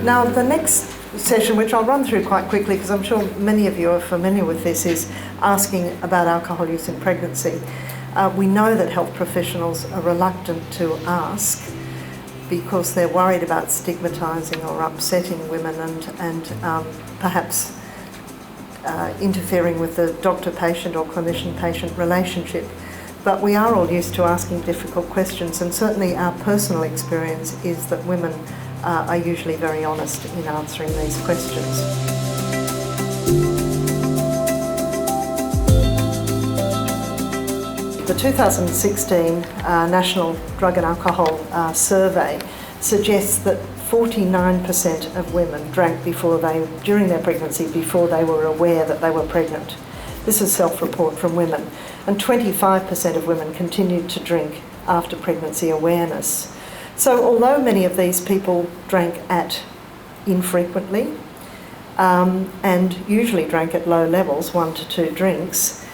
Now, the next session, which I'll run through quite quickly because I'm sure many of you are familiar with this, is asking about alcohol use in pregnancy. We know that health professionals are reluctant to ask because they're worried about stigmatising or upsetting women and perhaps interfering with the doctor-patient or clinician-patient relationship. But we are all used to asking difficult questions, and certainly our personal experience is that women are usually very honest in answering these questions. The 2016 National Drug and Alcohol Survey suggests that 49% of women drank during their pregnancy before they were aware that they were pregnant. This is self-report from women. And 25% of women continued to drink after pregnancy awareness. So although many of these people drank infrequently and usually drank at low levels, 1 to 2 drinks,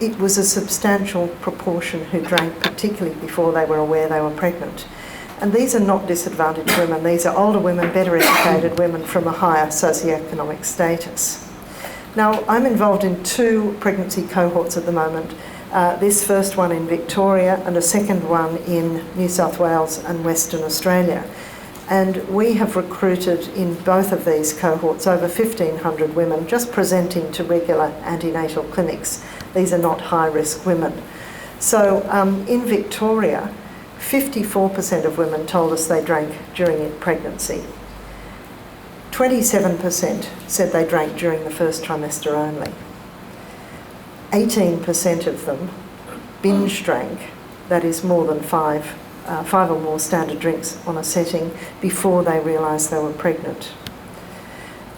it was a substantial proportion who drank particularly before they were aware they were pregnant. And these are not disadvantaged women. These are older women, better educated women from a higher socioeconomic status. Now, I'm involved in 2 pregnancy cohorts at the moment. This first one in Victoria and a second one in New South Wales and Western Australia. And we have recruited in both of these cohorts over 1,500 women just presenting to regular antenatal clinics. These are not high-risk women. So in Victoria, 54% of women told us they drank during pregnancy. 27% said they drank during the first trimester only. 18% of them binge drank, that is more than five or more standard drinks on a setting before they realised they were pregnant.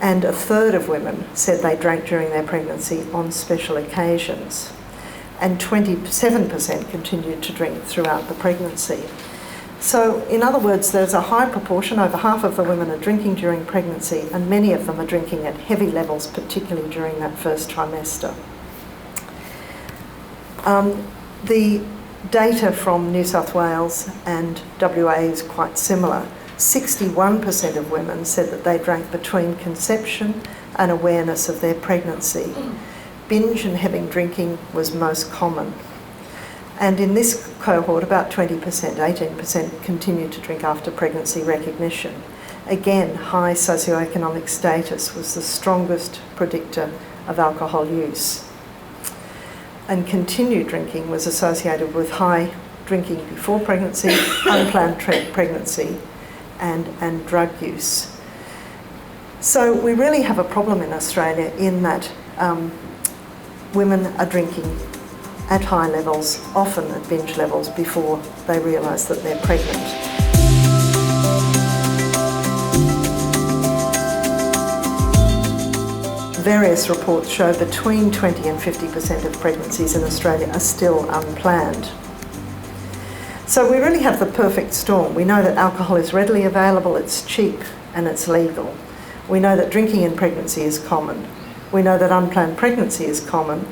And a third of women said they drank during their pregnancy on special occasions. And 27% continued to drink throughout the pregnancy. So, in other words, there's a high proportion, over half of the women are drinking during pregnancy, and many of them are drinking at heavy levels, particularly during that first trimester. The data from New South Wales and WA is quite similar. 61% of women said that they drank between conception and awareness of their pregnancy. Binge and heavy drinking was most common. And in this cohort, about 20%, 18% continued to drink after pregnancy recognition. Again, high socioeconomic status was the strongest predictor of alcohol use. And continued drinking was associated with high drinking before pregnancy, unplanned pregnancy, and drug use. So we really have a problem in Australia in that women are drinking at high levels, often at binge levels, before they realise that they're pregnant. Various reports show between 20 and 50% of pregnancies in Australia are still unplanned. So we really have the perfect storm. We know that alcohol is readily available, it's cheap, and it's legal. We know that drinking in pregnancy is common. We know that unplanned pregnancy is common,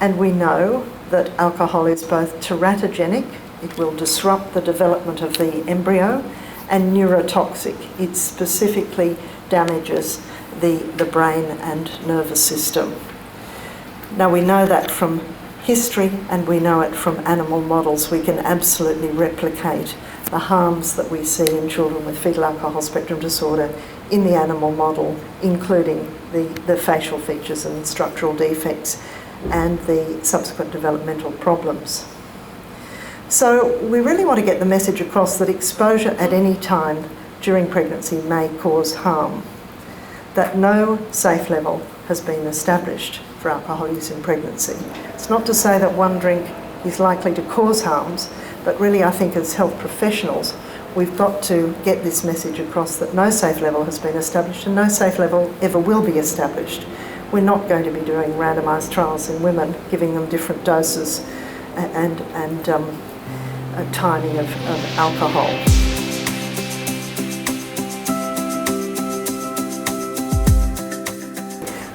and we know that alcohol is both teratogenic, it will disrupt the development of the embryo, and neurotoxic. It specifically damages the brain and nervous system. Now we know that from history and we know it from animal models. We can absolutely replicate the harms that we see in children with fetal alcohol spectrum disorder in the animal model, including the facial features and structural defects and the subsequent developmental problems. So we really want to get the message across that exposure at any time during pregnancy may cause harm, that no safe level has been established for alcohol use in pregnancy. It's not to say that one drink is likely to cause harms, but really I think as health professionals we've got to get this message across that no safe level has been established and no safe level ever will be established. We're not going to be doing randomised trials in women, giving them different doses and timing of alcohol.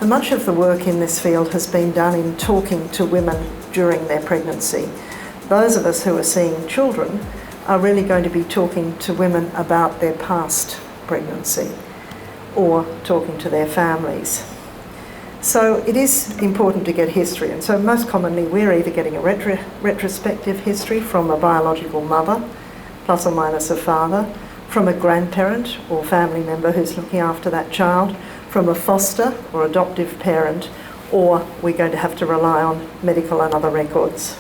And much of the work in this field has been done in talking to women during their pregnancy. Those of us who are seeing children are really going to be talking to women about their past pregnancy or talking to their families. So it is important to get history, and so most commonly we're either getting a retrospective history from a biological mother, plus or minus a father, from a grandparent or family member who's looking after that child, from a foster or adoptive parent, or we're going to have to rely on medical and other records.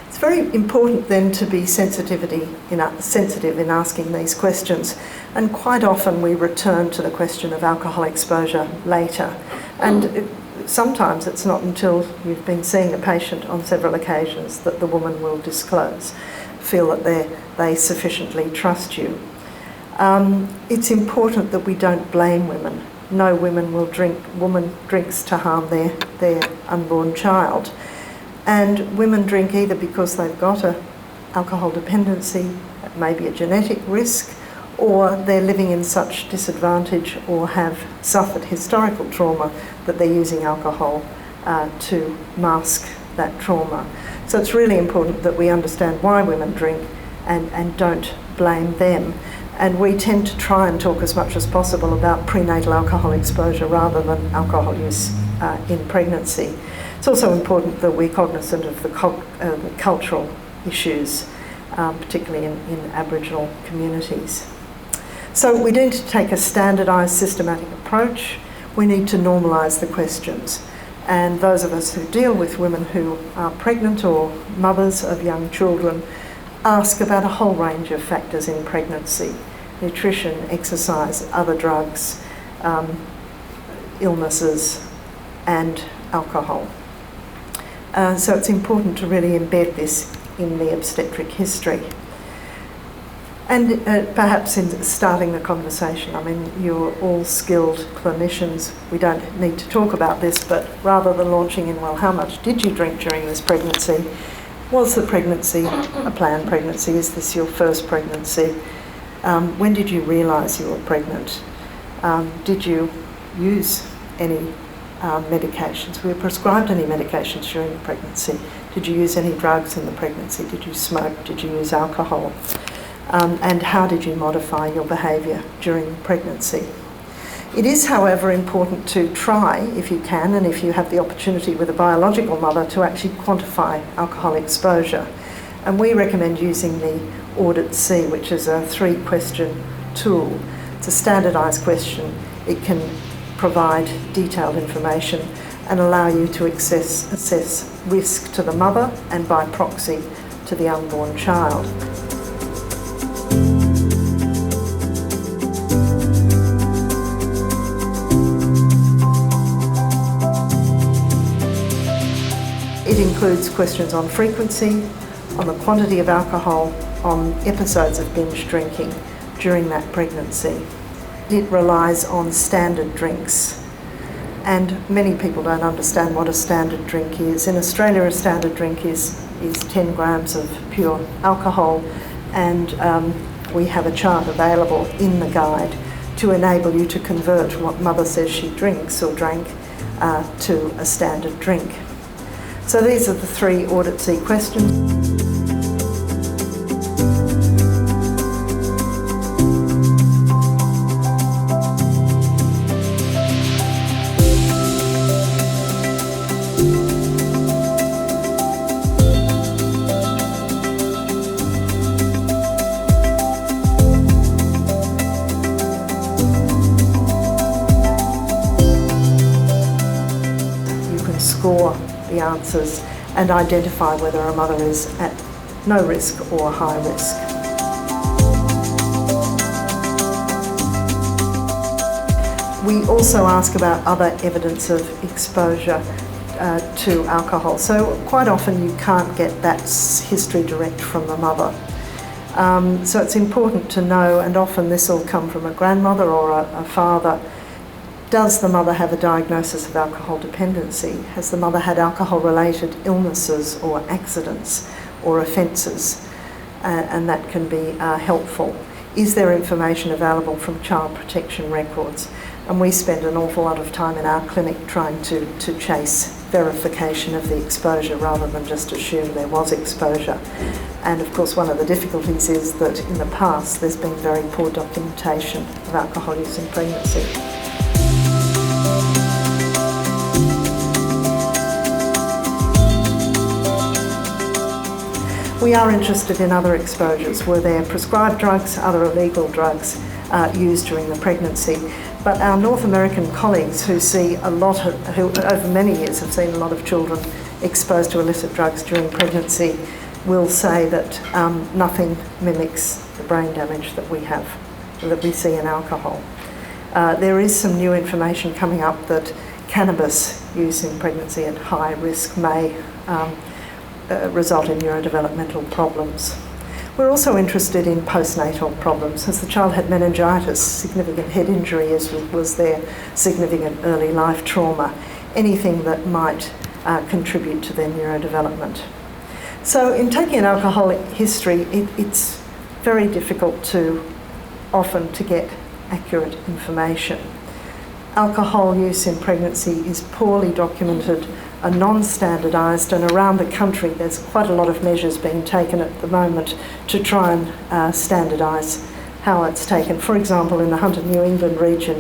It's very important then to be sensitive in asking these questions, and quite often we return to the question of alcohol exposure later, and sometimes it's not until you've been seeing a patient on several occasions that the woman will disclose, feel that they sufficiently trust you. It's important that we don't blame women. No woman drinks to harm their unborn child. And women drink either because they've got an alcohol dependency, maybe a genetic risk, or they're living in such disadvantage or have suffered historical trauma that they're using alcohol to mask that trauma. So it's really important that we understand why women drink and don't blame them. And we tend to try and talk as much as possible about prenatal alcohol exposure rather than alcohol use in pregnancy. It's also important that we're cognizant of the cultural issues, particularly in Aboriginal communities. So we need to take a standardised, systematic approach. We need to normalise the questions. And those of us who deal with women who are pregnant or mothers of young children ask about a whole range of factors in pregnancy: nutrition, exercise, other drugs, illnesses, and alcohol. So it's important to really embed this in the obstetric history. And perhaps in starting the conversation, I mean, you're all skilled clinicians. We don't need to talk about this, but rather than launching in, well, how much did you drink during this pregnancy? Was the pregnancy a planned pregnancy? Is this your first pregnancy? When did you realise you were pregnant? Did you use any medications? Were you prescribed any medications during the pregnancy? Did you use any drugs in the pregnancy? Did you smoke? Did you use alcohol? And how did you modify your behaviour during pregnancy? It is, however, important to try, if you can, and if you have the opportunity with a biological mother, to actually quantify alcohol exposure. And we recommend using the Audit C, which is a 3-question tool. It's a standardised question. It can provide detailed information and allow you to assess risk to the mother and by proxy to the unborn child. It includes questions on frequency, on the quantity of alcohol, on episodes of binge drinking during that pregnancy. It relies on standard drinks, and many people don't understand what a standard drink is. In Australia, a standard drink is 10 grams of pure alcohol, and we have a chart available in the guide to enable you to convert what mother says she drinks or drank to a standard drink. So these are the 3 Audit C questions. You can score the answers and identify whether a mother is at no risk or high risk. We also ask about other evidence of exposure to alcohol. So quite often you can't get that history direct from the mother. So it's important to know, and often this will come from a grandmother or a father. Does the mother have a diagnosis of alcohol dependency? Has the mother had alcohol-related illnesses or accidents or offences? And that can be helpful. Is there information available from child protection records? And we spend an awful lot of time in our clinic trying to chase verification of the exposure rather than just assume there was exposure. And of course one of the difficulties is that in the past there's been very poor documentation of alcohol use in pregnancy. We are interested in other exposures. Were there prescribed drugs, other illegal drugs used during the pregnancy? But our North American colleagues who over many years have seen a lot of children exposed to illicit drugs during pregnancy will say that nothing mimics the brain damage that we see in alcohol. There is some new information coming up that cannabis use in pregnancy at high risk may result in neurodevelopmental problems. We're also interested in postnatal problems. As the child had meningitis, significant head injury, as was there significant early life trauma, anything that might contribute to their neurodevelopment. So in taking an alcoholic history, it's very difficult often to get accurate information. Alcohol use in pregnancy is poorly documented, non-standardised, and around the country there's quite a lot of measures being taken at the moment to try and standardise how it's taken. For example, in the Hunter New England region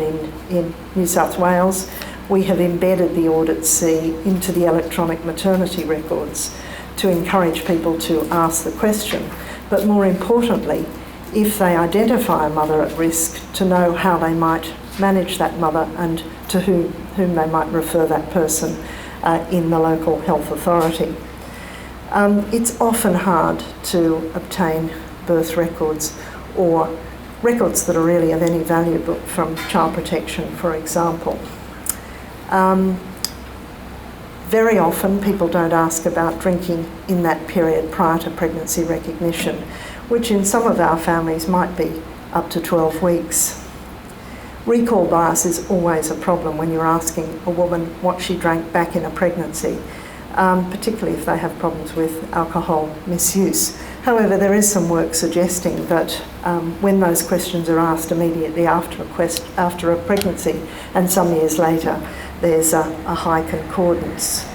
in New South Wales, we have embedded the Audit C into the electronic maternity records to encourage people to ask the question, but more importantly, if they identify a mother at risk, to know how they might manage that mother and to whom they might refer that person in the local health authority. It's often hard to obtain birth records or records that are really of any value from child protection, for example. Very often people don't ask about drinking in that period prior to pregnancy recognition, which in some of our families might be up to 12 weeks. Recall bias is always a problem when you're asking a woman what she drank back in a pregnancy, particularly if they have problems with alcohol misuse. However, there is some work suggesting that when those questions are asked immediately after a pregnancy and some years later, there's a high concordance.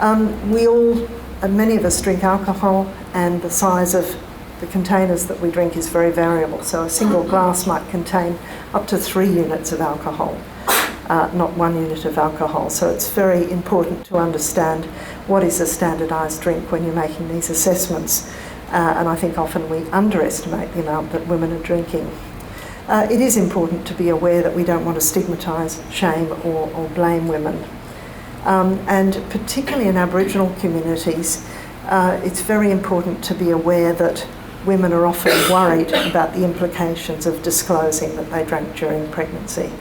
Many of us drink alcohol, and the size of the containers that we drink is very variable. So a single glass might contain up to 3 units of alcohol, not 1 unit of alcohol. So it's very important to understand what is a standardised drink when you're making these assessments. And I think often we underestimate the amount that women are drinking. It is important to be aware that we don't want to stigmatise, shame or blame women. And particularly in Aboriginal communities, it's very important to be aware that women are often worried about the implications of disclosing that they drank during pregnancy,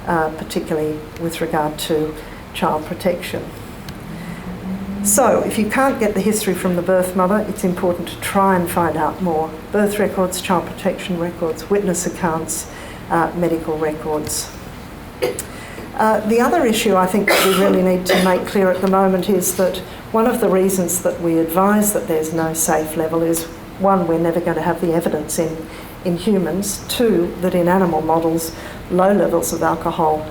particularly with regard to child protection. So if you can't get the history from the birth mother, it's important to try and find out more. Birth records, child protection records, witness accounts, medical records. The other issue I think that we really need to make clear at the moment is that one of the reasons that we advise that there's no safe level is, one, we're never going to have the evidence in humans. Two, that in animal models, low levels of alcohol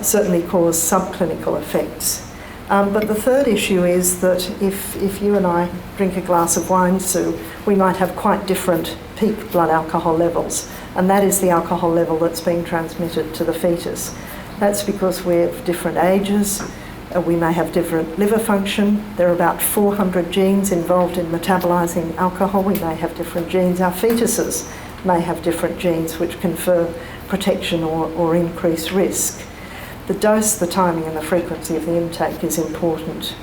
certainly cause subclinical effects. But the third issue is that if you and I drink a glass of wine, Sue, we might have quite different peak blood alcohol levels, and that is the alcohol level that's being transmitted to the fetus. That's because we're of different ages, we may have different liver function. There are about 400 genes involved in metabolising alcohol. We may have different genes. Our fetuses may have different genes which confer protection or increase risk. The dose, the timing and the frequency of the intake is important.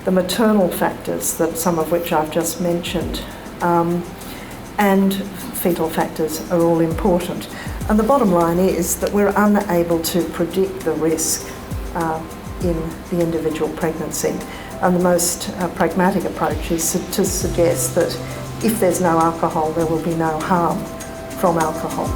The maternal factors, some of which I've just mentioned, and fetal factors are all important. And the bottom line is that we're unable to predict the risk in the individual pregnancy. And the most pragmatic approach is to suggest that if there's no alcohol, there will be no harm from alcohol.